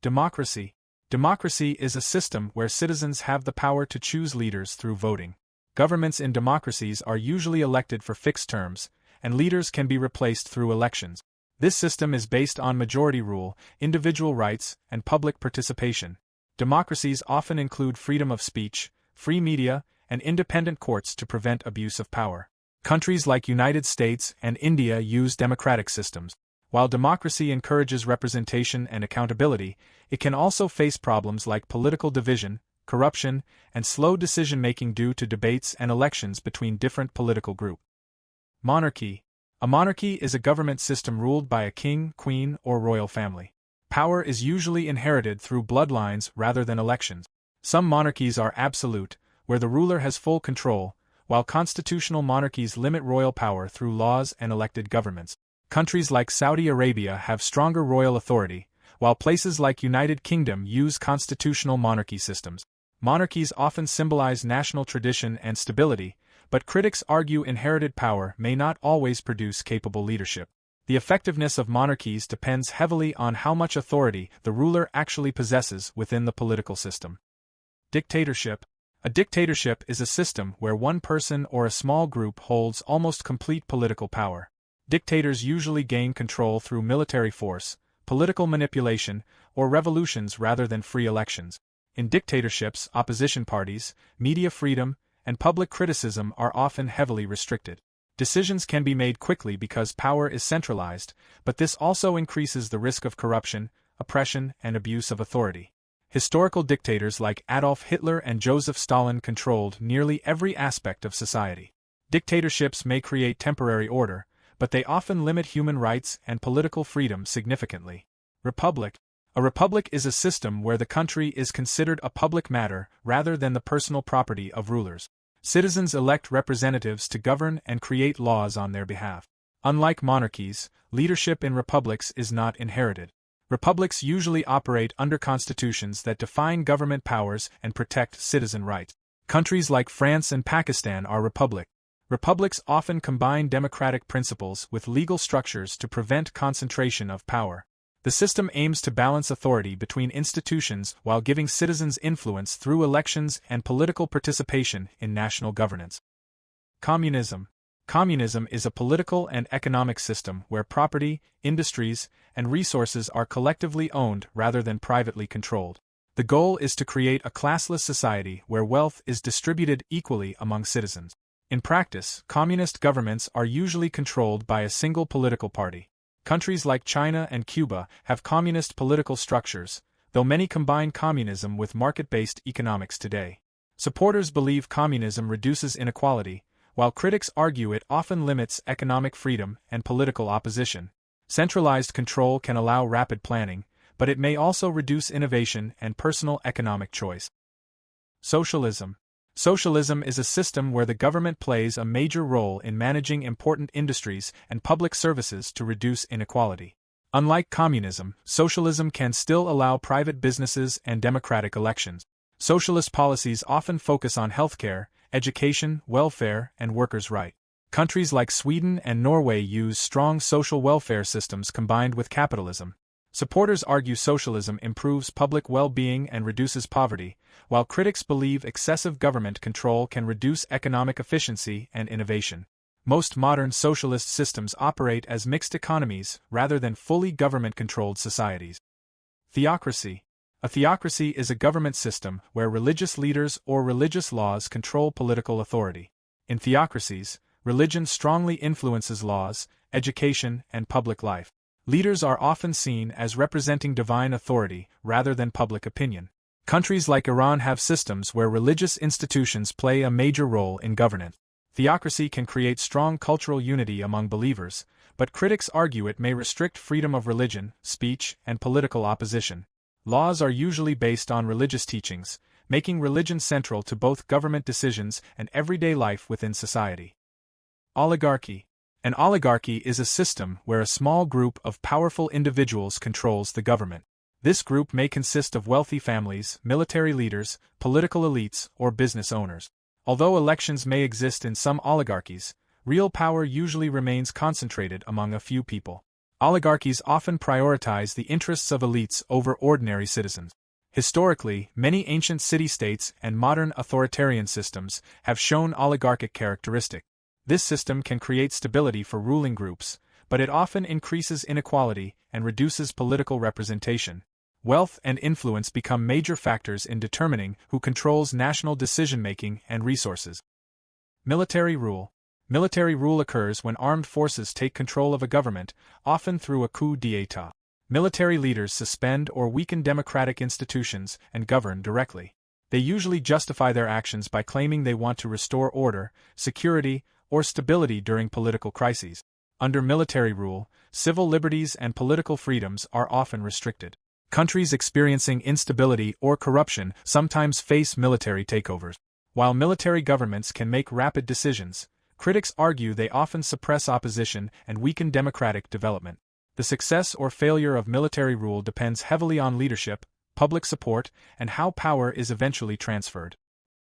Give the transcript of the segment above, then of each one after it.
Democracy. Democracy is a system where citizens have the power to choose leaders through voting. Governments in democracies are usually elected for fixed terms, and leaders can be replaced through elections. This system is based on majority rule, individual rights, and public participation. Democracies often include freedom of speech, free media, and independent courts to prevent abuse of power. Countries like United States and India use democratic systems. While democracy encourages representation and accountability, it can also face problems like political division, corruption, and slow decision-making due to debates and elections between different political groups. Monarchy. A monarchy is a government system ruled by a king, queen, or royal family. Power is usually inherited through bloodlines rather than elections. Some monarchies are absolute, where the ruler has full control, while constitutional monarchies limit royal power through laws and elected governments. Countries like Saudi Arabia have stronger royal authority, while places like United Kingdom use constitutional monarchy systems. Monarchies often symbolize national tradition and stability, but critics argue inherited power may not always produce capable leadership. The effectiveness of monarchies depends heavily on how much authority the ruler actually possesses within the political system. Dictatorship. A dictatorship is a system where one person or a small group holds almost complete political power. Dictators usually gain control through military force, political manipulation, or revolutions rather than free elections. In dictatorships, opposition parties, media freedom, and public criticism are often heavily restricted. Decisions can be made quickly because power is centralized, but this also increases the risk of corruption, oppression, and abuse of authority. Historical dictators like Adolf Hitler and Joseph Stalin controlled nearly every aspect of society. Dictatorships may create temporary order, but they often limit human rights and political freedom significantly. Republic. A republic is a system where the country is considered a public matter rather than the personal property of rulers. Citizens elect representatives to govern and create laws on their behalf. Unlike monarchies, leadership in republics is not inherited. Republics usually operate under constitutions that define government powers and protect citizen rights. Countries like France and Pakistan are republics. Republics often combine democratic principles with legal structures to prevent concentration of power. The system aims to balance authority between institutions while giving citizens influence through elections and political participation in national governance. Communism. Communism is a political and economic system where property, industries, and resources are collectively owned rather than privately controlled. The goal is to create a classless society where wealth is distributed equally among citizens. In practice, communist governments are usually controlled by a single political party. Countries like China and Cuba have communist political structures, though many combine communism with market-based economics today. Supporters believe communism reduces inequality, while critics argue it often limits economic freedom and political opposition. Centralized control can allow rapid planning, but it may also reduce innovation and personal economic choice. Socialism. Socialism is a system where the government plays a major role in managing important industries and public services to reduce inequality. Unlike communism, socialism can still allow private businesses and democratic elections. Socialist policies often focus on healthcare, education, welfare, and workers' rights. Countries like Sweden and Norway use strong social welfare systems combined with capitalism. Supporters argue socialism improves public well-being and reduces poverty, while critics believe excessive government control can reduce economic efficiency and innovation. Most modern socialist systems operate as mixed economies rather than fully government-controlled societies. Theocracy. A theocracy is a government system where religious leaders or religious laws control political authority. In theocracies, religion strongly influences laws, education, and public life. Leaders are often seen as representing divine authority rather than public opinion. Countries like Iran have systems where religious institutions play a major role in governance. Theocracy can create strong cultural unity among believers, but critics argue it may restrict freedom of religion, speech, and political opposition. Laws are usually based on religious teachings, making religion central to both government decisions and everyday life within society. Oligarchy. An oligarchy is a system where a small group of powerful individuals controls the government. This group may consist of wealthy families, military leaders, political elites, or business owners. Although elections may exist in some oligarchies, real power usually remains concentrated among a few people. Oligarchies often prioritize the interests of elites over ordinary citizens. Historically, many ancient city-states and modern authoritarian systems have shown oligarchic characteristics. This system can create stability for ruling groups, but it often increases inequality and reduces political representation. Wealth and influence become major factors in determining who controls national decision-making and resources. Military rule. Military rule occurs when armed forces take control of a government, often through a coup d'état. Military leaders suspend or weaken democratic institutions and govern directly. They usually justify their actions by claiming they want to restore order, security, or stability during political crises. Under military rule, civil liberties and political freedoms are often restricted. Countries experiencing instability or corruption sometimes face military takeovers. While military governments can make rapid decisions, critics argue they often suppress opposition and weaken democratic development. The success or failure of military rule depends heavily on leadership, public support, and how power is eventually transferred.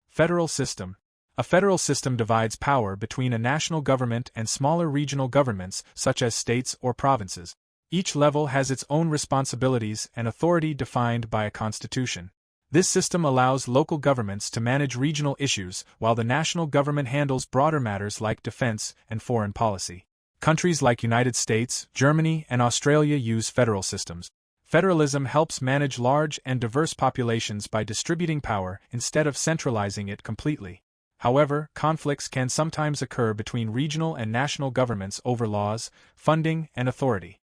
Federal system. A federal system divides power between a national government and smaller regional governments, such as states or provinces. Each level has its own responsibilities and authority defined by a constitution. This system allows local governments to manage regional issues, while the national government handles broader matters like defense and foreign policy. Countries like United States, Germany, and Australia use federal systems. Federalism helps manage large and diverse populations by distributing power instead of centralizing it completely. However, conflicts can sometimes occur between regional and national governments over laws, funding, and authority.